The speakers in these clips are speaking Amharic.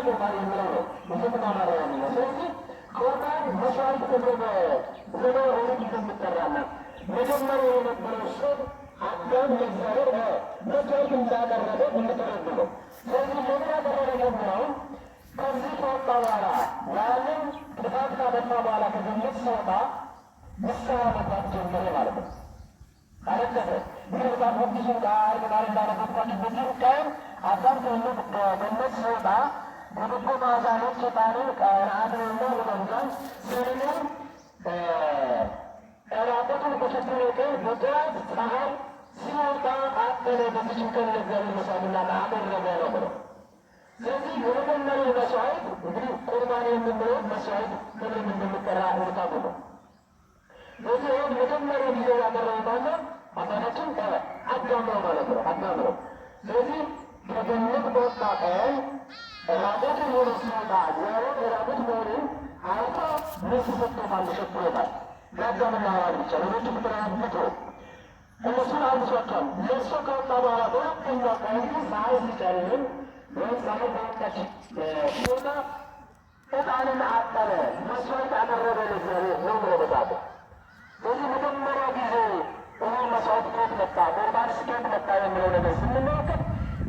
ቁርባን የሚለው ነው የተተማማረ ነው። ስለዚህ ቁርባን መስዋዕት ተደረገ ብሎ ኦሪት እንደሚጠራና መጀመሪያ የነበረው ሰው አዳም ለእግዚአብሔር መስዋዕት እንዳቀረበ እንደተረዱ ነው። ስለዚህ ለምን ያቀረበ የሚለውን ከዚህ ከወጣ በኋላ ያንን ጥፋት ካጠፋ በኋላ ከገነት ሲወጣ ንስሐ መግባት ጀመረ ማለት ነው። አለቀሰ። ግን በጣም ብዙን ቃል ቃል እንዳነበብኳችሁ በዚህ ቃል አዳም ከገነት ሲወጣ በበጎ ማዕዛኖች የጣልን ቃናትንና ለመንጋን ስንንም ራቁቱን በሸፈነ በጠዋት ፀሐይ ሲወጣ አጠነ። በዚችም ቀን ለእግዚአብሔር መስዋዕትና አቀረበ ነው ብለው። ስለዚህ የመጀመሪያው መስዋዕት እንግዲህ ቁርባን የምንለው መስዋዕት ተብሎ እንደሚጠራ እውነታው ነው። ስለዚህ ይህ መጀመሪያ ጊዜ ያቀረበ ባለ አባታችን አዳም ነው ማለት ነው። አዳም ነው። ስለዚህ ከገነት በወጣ ቀን ራቁቱን ሆኖ ሲወጣ እግዚአብሔር ራቁት መሆኑን አይቶ ልብስ ሰጥቶታል፣ ተሸክሞታል። ለአዳምና ሔዋን ብቻ ሌሎቹ ፍጥረታት ፍጥሮ እነሱን አልብሷቸዋል። ለብሶ ከወጣ በኋላ በሁለተኛው ቀን ፀሐይ ሲጨልም ወይም ፀሐይ በወጣች ሲወጣ ዕጣንን አጠነ፣ መስዋዕት አቀረበ ለእግዚአብሔር ነው ብሎ መጻፈ። ስለዚህ መጀመሪያ ጊዜ ይህ መስዋዕት ከየት መጣ፣ ቁርባንስ ከየት መጣ የሚለው ነገር ስንመለከት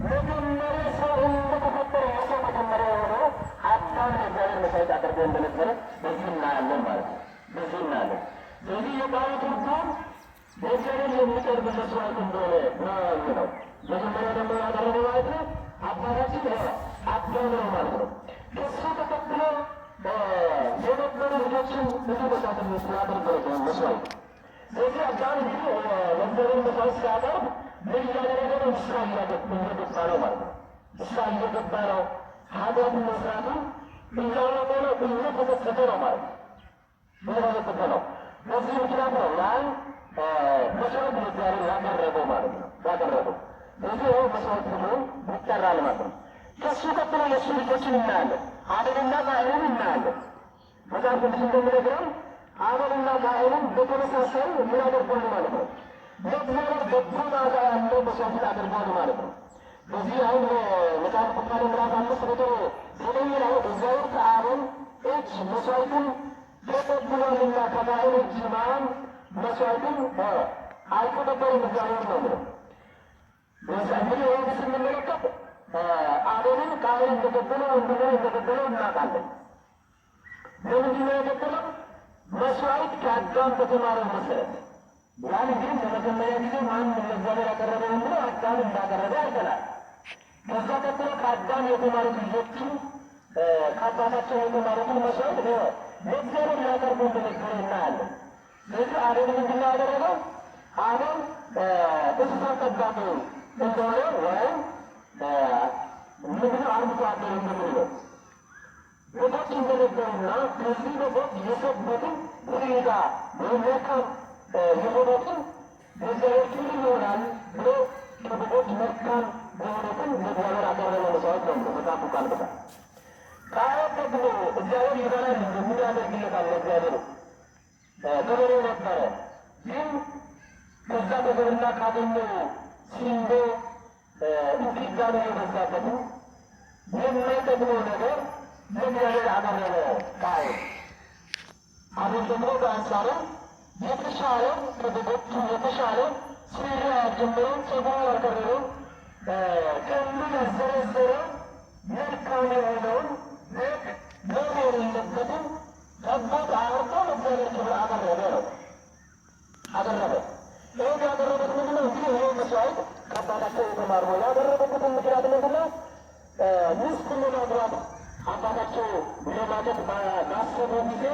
መጀመሪያ ሰው እንደተፈጠረ የሰው መጀመሪያ የሆነው አዳም ለእግዚአብሔር መስዋዕት አቅርቦ እንደነበረ በዚህ እናያለን ማለት ነው። በዚህ እናያለን። ስለዚህ የቃሉ ትርጉም በእግዚአብሔር የሚቀርብ መስዋዕት እንደሆነ ነው። መጀመሪያ ደግሞ ያቀረበ ማለት ነው አባታችን አዳም ነው ማለት ነው። ከሱ ተከትሎ የነበሩ ልጆችን ብዙ መስዋዕት ያደርገ መስዋዕት። ስለዚህ አዳም እንግዲህ ለእግዚአብሔር መስዋዕት ሲያቀርብ ምን እያደረገ ነው? ንስሐ እየገባ ነው ማለት ነው። ንስሐ እየገባ ነው። ኃጢአትን መስራቱን እያወቀ ነው፣ እየተጸጸተ ነው ማለት ነው። እየተጸጸተ ነው። በዚህ ምክንያት ነው ያን መስዋዕት ለእግዚአብሔር ያቀረበው ማለት ነው። ያቀረበው ስለዚህ ይኸው መስዋዕት ብሎ ይጠራል ማለት ነው። ከእሱ ቀጥሎ የእሱ ልጆችን እናያለን። አቤልና ቃየንን እናያለን። መጽሐፍ ቅዱስ እንደሚነግረን አቤልና ቃየንን በተመሳሳይ ምን አደርጓል ማለት ነው? ለእግዚአብሔር በጎ መዓዛ ያለው መስዋዕት አድርጓል ማለት ነው። በዚህ አሁን መጽሐፍ ቅዱስ ምዕራፍ 5 ቁጥር 9 ላይ እግዚአብሔር ከአሮን እጅ መስዋዕቱን ተቀብሏልና ከቃየን እጅ ማን መስዋዕቱን አልተቀበለም እግዚአብሔር ነው ብሎ እንግዲህ ይህን ስንመለከት አሮንን ቃየን እንደገደለው እንደገና እንደገደለው እናውቃለን። ለምንድን ነው የገደለው? መስዋዕት ከአዳም በተማረው መሰረት ያን ግን ለመጀመሪያ ጊዜ ማን ለእግዚአብሔር ያቀረበ ብለው አዳም እንዳቀረበ አይተናል። ከዛ ቀጥሎ ከአዳም የተማሩት ልጆቹ ከአባታቸው የተማሩትን መስዋዕት ለእግዚአብሔር ሊያቀርቡ እንደነበረ እናያለን። ስለዚህ አሮን ምንድን ነው ያደረገው? አሮን እንስሳ ጠባቂ እንደሆነ ወይም ምንድነው አርብቶ አደር እንደምንለው በጎች እንደነበሩና ከዚህ በጎች የሰበትን ፍሪዳ ወይም መልካም የሆኑትን ለእግዚአብሔር ክብር ይሆናል ብሎ ከበጎች መልካም የሆኑትን ለእግዚአብሔር አቀረበ መስዋዕት ነው ብሎ መጽሐፉ ቃል በቃል ቃየን ደግሞ እግዚአብሔር ይበላል ምን ያደርግለታል? ለእግዚአብሔር ገበሬ ነበረ። ግን ከዛ በግብርና ካገኘው ስንዴ እንዲጋኑ የበዛበትን የማይጠቅመው ነገር ለእግዚአብሔር አቀረበ ቃየን። አቤል ደግሞ በአንጻሩ የተሻለ ከበጎቹ የተሻለ ስራ ጀምሮ ጸጉሩ ያልቀረበው ቀኑ ያዘረዘረ መልካም የሆነውን ነውር የሌለበትን ጠቦት አርዶ ለእግዚአብሔር ክብር አቀረበ ነው አቀረበ። ይህ ያቀረበት ምንድነው? እንግዲህ ይህ መስዋዕት ከአባታቸው የተማሩ ነው። ያደረጉበትን ምክንያት ምንድነው? ሚስት ለማግባት አባታቸው ለማገት ባሰቡ ጊዜ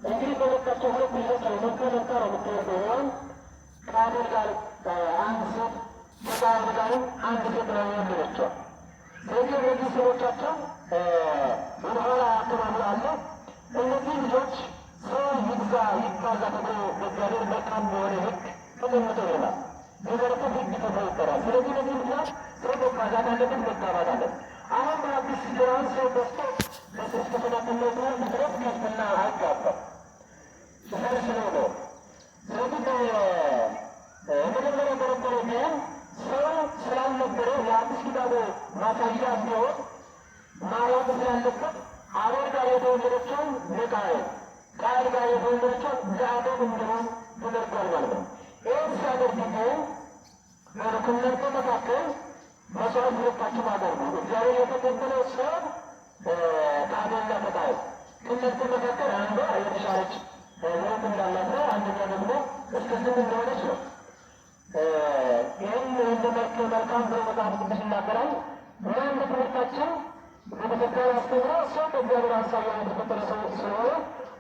እንግዲህ በሁለታቸው ሁለት ልጆች ነው መንታ ነው የምትወልደው ሔዋን ከአቤል ጋር አንድ ሴት ከቃየን ጋር አንድ ሴት ነው የወለደችው። ስለዚህ እነዚህ ስሞቻቸው ወደኋላ አካባቢ አለ። እነዚህ ልጆች ሰው ይግዛ ይባዛ ተብሎ በእግዚአብሔር መልካም በሆነ ሕግ ተቀምጦ ይሆናል። የበረከት ሕግ ተብሎ ይጠራል። ስለዚህ በዚህ ምክንያት ሰው መባዛት አለበት፣ መጋባት አለበት። አሁን በአዲስ ኪዳን ሰው በስቶ በስስት ተዳቅነት ድረስ ክርስትና አይጋባም። ስለዚህ ነው ስለዚህ የመጀመሪያ በነበረ ግን ሰው ስላልነበረ የአዲስ ኪዳን ማሳያ ቢሆን ማርያም ስላለበት አቤል ጋር የተወለደችውን ሚካኤል፣ ቃል ጋር የተወለደችውን ዛዶግ እንዲሆን ተደርጓል ማለት ነው። ይህን ሲያደርግ ግን ከእናንተ መካከል መስዋዕት ሁለታችሁ አደርጉ። እግዚአብሔር የተቀበለው ሰው ከአቤልና ከቃየል ከእናንተ መካከል አንዷ የተሻለች ወይም እንዳላት ነው፣ አንደኛ ደግሞ እስከ ስም እንደሆነች ነው። ይህም እንደ መልካም ብሎ መጽሐፍ ቅዱስ ይናገራል። እና እንደ ትምህርታችን ቤተክርስቲያን አስተምሮ ሰው በእግዚአብሔር ሀሳብ የተፈጠረ ሰው ስለሆነ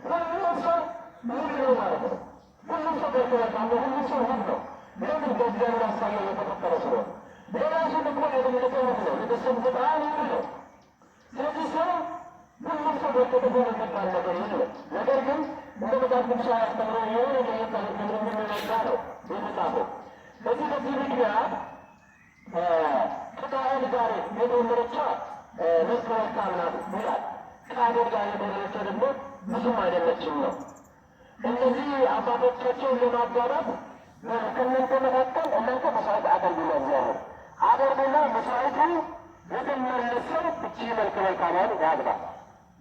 ሁሉም ሰው ውብ ነው ማለት ነው። ሁሉም ሰው በርተበታለ፣ ሁሉም ሰው ውብ ነው። ለምን? በእግዚአብሔር ሀሳብ የተፈጠረ ስለሆነ። ሌላሱ ደግሞ የደምልቀት ነው፣ የቤተሰብ በጣም ውብ ነው። ስለዚህ ሰው ሁሉም ሰው በርተበታ የሚባል ነገር የለም። ነገር ግን እንደ መጽሐፍ ቅዱስ አስተምሮ የሆነ ለየት የምንመጣ ነው የተጻፈው። በዚህ ምክንያት ከቃየል ጋር የተወለደችው መልካም ናት ይላል። ከአቤል ጋር የተወለደችው ደግሞ ብዙም አይደለችም ነው። እነዚህ አባቶቻቸውን ለማጋባት ከእናንተ መካከል እናንተ መስዋዕት አድርጉ ለእግዚአብሔር አድርጉና መስዋዕቱ የተመለሰው እቺ መልካሟን ያግባ።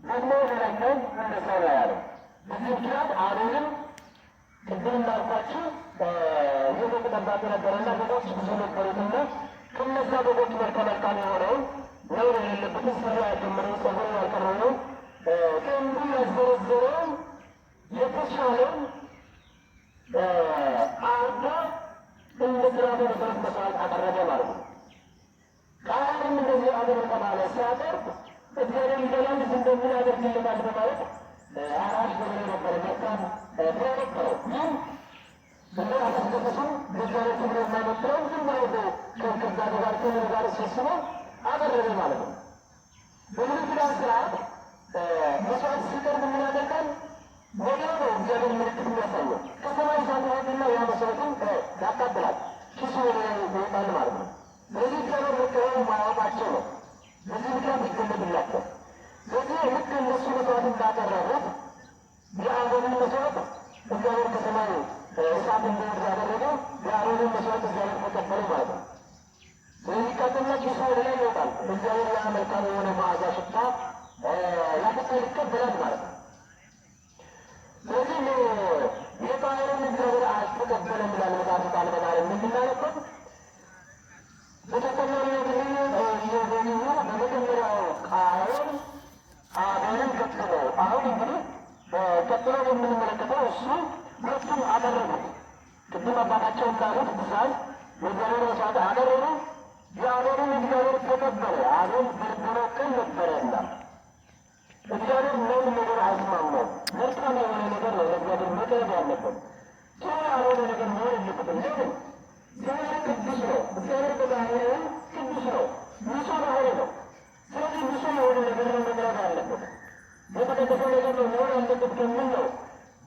ደግሞ ሌላኛው እነሰው ነው ያለው። በዚህ ምክንያት አቤልም ቅድም እንዳልኳችሁ የበግ ጠባቂ ነበረና በጎች ብዙ ነበሩትና ከነዛ በጎች መልካም የሆነውን ነውር የሌለበትን ስራ ያጀመረው ጸጉር ያልቀረውን ቀንዱ ያዘረዘረውን የተሻለውን አርዶ እንደ ስራቱ መሰረት መስዋዕት አቀረበ ማለት ነው። ቃየልም እንደዚህ አገር ተባለ። ሲያደርግ እግዚአብሔር ይደላል እንደምን ያደርግለታል በማለት አራሽ ገበሬ ነበረ። መልካም ፍሬ ነበረው። ይህም እንደ አላስደሰሱ በእግዚአብሔር ክብር የማይመስለው ዝም ብሎ ከዛ ጋር ሰብስበው አቀረበ ማለት ነው። በብሉይ ኪዳን ስርዓት መስዋዕት ሲቀርብ ምን ያደርጋል? ወዲያው ነው እግዚአብሔር ምልክት የሚያሳየው። ከሰማይ እሳት ይወርድና ያ መስዋዕትን ያቃጥላል፣ ጭሱ ይወጣል ማለት ነው። ስለዚህ እግዚአብሔር መቀበሉ ማያወጣቸው ነው። በዚህ ምክንያት ይገለጥላቸው። ስለዚህ ልክ እነሱ መስዋዕት እንዳቀረቡት የአሮንን መስዋዕት እግዚአብሔር ከሰማይ እሳት እንዲወርድ ያደረገው የአሮንን መስዋዕት እግዚአብሔር ተቀበሉ ማለት ነው። ስለዚህ ቀጥና ጭሱ ወደ ላይ ይወጣል። እግዚአብሔር ያ መልካም የሆነ መዓዛ ሽታ ያፈጣል ይቀበላል ማለት ነው። ስለዚህ የቃየልን እግዚአብሔር አልተቀበለም ይላል መጽሐፍ ቃል በቃል የምናነበት በተጨማሪ የዘንዩ በመጀመሪያው ቃየል አቤልን ቀጥሎ አሁን እንግዲህ ቀጥሎ የምንመለከተው እሱ ሁለቱም አደረጉት። ቅድም አባታቸው እንዳሉት ብዛል የእግዚአብሔር መስዋዕት አደረጉ። የአቤልን እግዚአብሔር ተቀበለ። አቤል በርበሮ ቀን ነበረና እግዚአብሔር ምንም ነገር አይስማማው። መልካም የሆነ ነገር ነው ለእግዚአብሔር መቅረብ ያለበት። ጥሩ ያልሆነ ነገር መሆን የለበትም። ለምን? እግዚአብሔር ቅዱስ ነው። እግዚአብሔር በባህሪው ቅዱስ ነው፣ ንጹሕ ባህሪ ነው። ስለዚህ ንጹሕ የሆነ ነገር ነው መቅረብ ያለበት። የተቀደሰ ነገር ነው መሆን ያለበት ከምን ነው?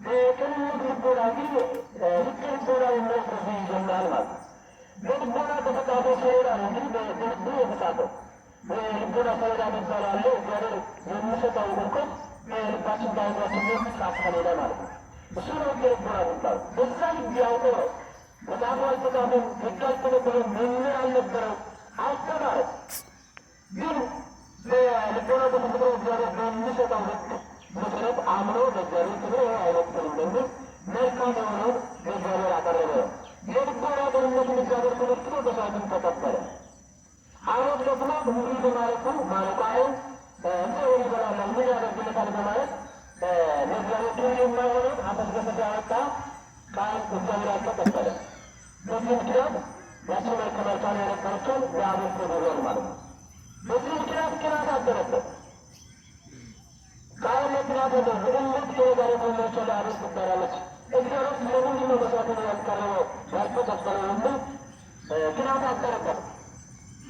በቅንነት ልቦና ግን ልቅ ልቦና የሚያስረሱ ይጀምራል ማለት ነው። በልቦና በተጻፈው ሰሌዳ ነው እንግዲህ በልቡ የተጻፈው ልቦና ሰሌዳ የሚባል አለ። እግዚአብሔር የሚሰጠው እውቀት ልባችን ባይዟችን የሚጻፍ ሰሌዳ ማለት ነው። እሱ ነው ልቦና የሚባለው። በዛ ልብ ያውቀው ነው። መጽሐፉ አልተጻፈም፣ ሕግ አልተነበረም፣ መምህር አልነበረው፣ አልተማረም። ግን በልቦና በተፈጥሮ እግዚአብሔር በሚሰጠው ልክ መሰረት አምኖ በእግዚአብሔር ክብር አይለቅትንም በሚል መልካም የሆነውን በእግዚአብሔር አቀረበ ነው። የልቦና ደህንነትን እግዚአብሔር ተመልክቶ መስዋዕትን ተቀበለ። አሮን ደግሞ እንዲህ በማለቱ ማለቃየን ሰው ይበላል ምን ያደርግለታል በማለት ለእግዚአብሔር ክብር የማይሆነውን አፈስገሰት ያወጣ ቃል እግዚአብሔር አልተቀበለ። በዚህ ምክንያት ያቸው መልካም የነበረችውን የአቤል ተደረገ ማለት ነው። በዚህ ምክንያት ቅናት አደረበት። ቃየል ቅናት አደረገ። እንዴት ከጋር የተወለደችው ለአቤል ትባላለች? እግዚአብሔር ስለምንድን ነው መስዋዕትን ያልቀረበው ያልተቀበለው የሚል ቅናት አደረበት።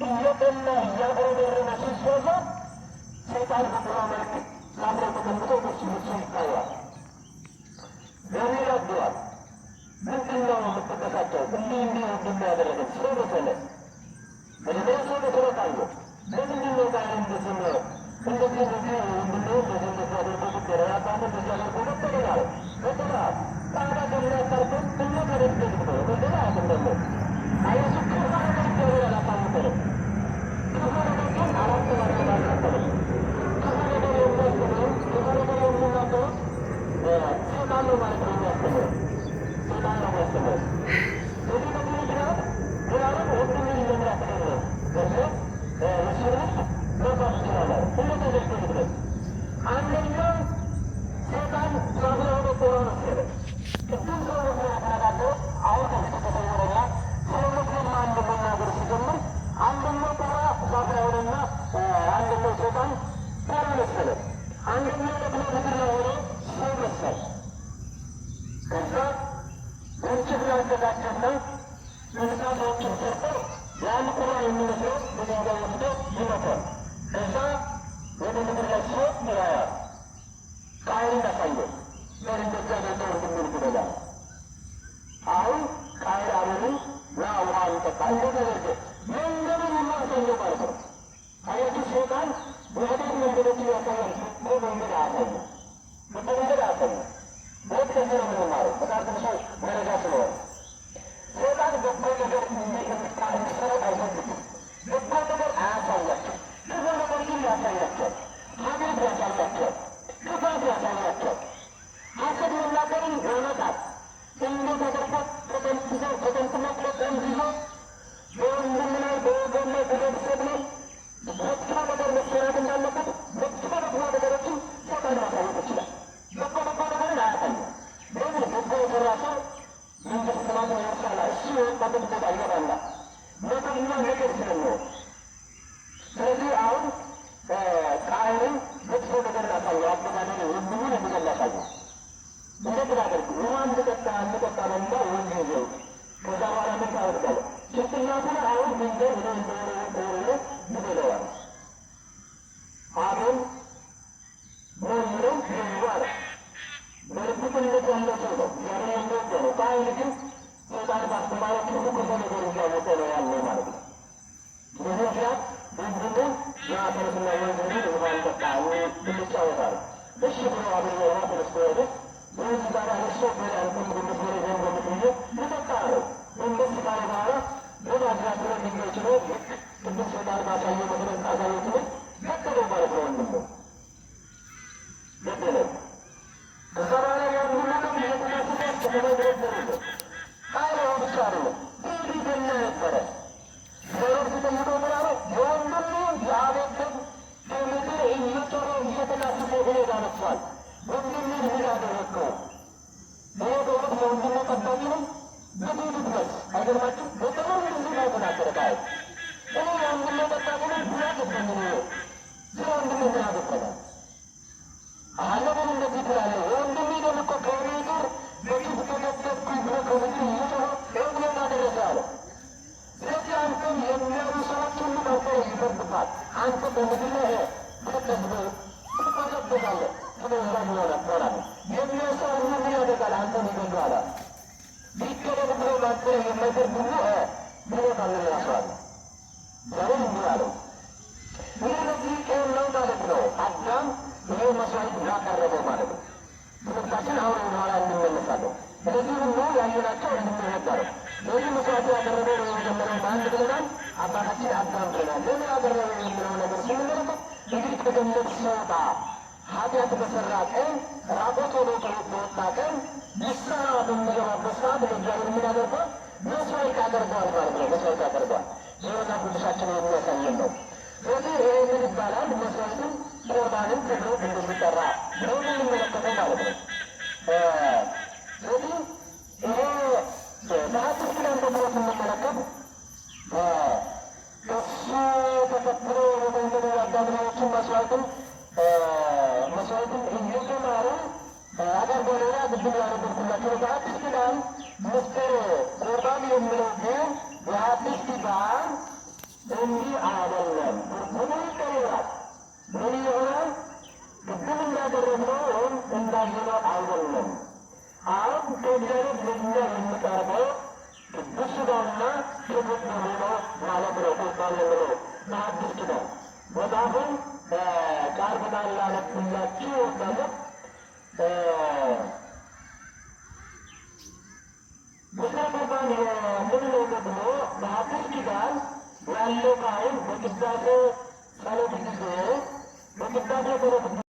እየጠና እያበረበረና ሲሶዛ ሰይጣን በጥራ መልክ ሳብረ ተቀምጦ በሱ ይታያል። ገሜል አድሯል። ምንድን ነው የምትበሳጨው? እንዲህ እንደሚያደረገን ሰው በሰለ መጀመሪያ ሰው በሰረት አየው። ለምንድን ነው ቃየል እንደዚህ ነው እንደዚህ ምንድነው እንደዚህ ያደርገ ጉዳይ አባተ እንደዚህ ያደርገ ነበር ይላል። በጥራት ታዳ ከሚያቀርበው እነ ከደግግ ነው እንደዛ ያደርገ አየሱ ከዛ ነገር ያላታወቀ ከዛ ነገር አላስተማረ ቁራ የሚመስለው በድንጋይ ወስዶ ይመታል። ከዛ ወደ ምድር ላይ ሲወጥ ያያል። ቃየልን አሳየው። እንደዛ ደርሰው ወንድሙን ይበላል። አሁን ቃየል አቤልን ና ውሃ ይጠጣ እንደተደረገ መንገዱን ሁሉ አሳየው ማለት ነው። አያችሁ ሰይጣን በሁለት መንገዶችን ያሳያል። መንገድ አያሳይም። መንገድ አያሳይም። ሁለት ከዚህ ነው የምንማረው። በጣም ትንሽ መረጃ ስለሆነ ሰይጣን በጎ ነገር እንዲሰራ አይፈልግም። በጎ ነገር አያሳያቸው። ክፉ ነገር ግን ያሳያቸዋል። ሀሜት ያሳያቸዋል። ክፋት ያሳያቸዋል። ሐሰት መናገርን ያመጣል። እንዴት አድርጎ ተጠንቅቆ ጠንዝዞ በወንድም ላይ በወገን ላይ በቤተሰብ ላይ መጥፎ ነገር መሰራት እንዳለበት መጥፎ ነገሮችን ሰይጣን ማሳየት ይችላል። በጎ ነገርን አያሳይም። ለምን በጎ የሰራ ሰው መንግስት ሰላም ይወርሳል። እሱ የወጣበት ቦታ ይገባላ መጠኛ ነገር ስለሚሆን ስለዚህ አሁን ቃየልን መጥፎ ነገር ላሳየው አበዳደር ወንድሙን እንዲገል ላሳየው እንደምን አደርግ ውሃ እንድጠጣ ነውና ወንዝ ይዘው ከዛ በኋላ ምን ታወርዳለ ጭንቅላቱን አሁን መንገድ እንደሆነ ይበለዋል። አሁን መምረው ይዋል በልቡ ቅንነት ያለው ሰው ነው። ዛሬ የሚወደ ነው። ቃየል ግን ሰይጣን ባስተማረው ክፉ ነገር እያወቀ ነው ያለው ማለት ነው። በዚህ ምክንያት ወንድሙ የአፈረስና ወንዝ ውሃ እንጠጣ እንጫወታል። እሺ ብሎ አብሮ ውሃ ተነስቶ ሄደ። ወንዝ ጋር አነሶ በያልኩም ግምት ወደ ዘንድ በምትይዘ ልጠጣ ነው። መንግስት ካለ በኋላ በማድራት ነው የሚችለ ቅዱስ ሰይጣን ባሳየው መድረስ አሳየት ነው ገደለው ማለት ነው። ወንድሙ ገደለው። ከዛ በኋላ ያንዱ ነገር እየተናስበት ከተመድረት ደረሰ። ቃየል ብቻ ነው እንዲህ ገና ነበረ ዘሮች ተጠይቀው ምናለው የወንድሙ የአቤትን ከምድር እየጦረ እየተናስቦ ሄዳ መጥቷል። ወንድምን ምን ያደረግከው? ይሄ በእውነት ለወንድሙ ጠባቂ ነው። በቤት ድረስ አይገርማችሁ? በጥሩ ጊዜ ላይ ተናገረ ቃየል። እኔ የወንድሙ ጠባቂ ነው ብላ ገባኝ ነው ስለ ወንድሙ ምን ያደረገ አለምን እንደዚህ ትላለ ወንድሜ ደም እኮ ከእኔ ጋር በፊት ተገደብኩኝ ብሎ ከምድር እየጦረ እግሬን አደረሰ አለ። ስለዚህ አንተም የሚያሉ ሰዎች ሁሉ መርጠው ይፈርድባል። አንተ በምድር ላይ ተከዝበ ትቆዘበታለህ። ስለዛም ይሆናል የሚያሰው ሁሉ ምን ያደርጋል? አንተን ይገድላል። ቢገደል ብሎ ማንተ የማይፈርድ ሁሉ ብሎታል ያሰዋል። ዛሬ እንዲህ አለው። ይህ ለዚህ ቀን ነው ማለት ነው። አዳም ይሄ መስዋዕት ያቀረበው ማለት ነው። ትምህርታችን አሁን በኋላ እንመለሳለን። ስለዚህ ሁሉ ያየናቸው እንድንረዳረው ለዚህ መስዋዕት ያቀረበው ነው የመጀመሪያው በአንድ ብለናል። አባታችን አዳም ብለናል። ለምን ያቀረበው የሚለው ነገር ስንመለከት እንግዲህ ከገነት ሲወጣ ኃጢአት በሰራ ቀን ራቆት ሆኖ በወጣ ቀን ንስሐ በሚገባበት ሰዓት ለእግዚአብሔር ምን ያደርገዋል? መስዋዕት ያደርገዋል ማለት ነው። መስዋዕት ያደርገዋል። የመጽሐፍ ቅዱሳችን የሚያሳየን ነው። ስለዚህ ይሄ ምን ይባላል? መስዋዕትን ቁርባንን ተብሎ እንደሚጠራ ነው የምንመለከተው ማለት ነው። ስለዚህ ይሄ በአዲስ ኪዳን ደግሞ ስንመለከት እሱ ተከትሎ ወደ አዳምናዎችን መስዋዕትን እየተማሩ አገርገለያ ግድም ያነበርኩላቸው በአዲስ ኪዳን ምስጢር ቁርባን የሚለው ግን የአዲስ ኪዳን እንዲህ አይደለም። ትርጉሙ ይቀይራል። ምን ይሆናል? ቅድም እንዳደረግነው ወይም እንዳየነው አይደለም። አሁን ከእግዚአብሔር ለእኛ የሚቀርበው ቅዱስ ሥጋውና ክቡር ደሙ ነው ማለት ነው። ቁርባን የምለው በአዲስ ኪዳን መጽሐፉን ቃል በቃል ላነብላችሁ እወዳለሁ። ምስጢረ ቁርባን የምንለው ደግሞ በአዲስ ኪዳን ያለው ካህን በቅዳሴ ጸሎት ጊዜ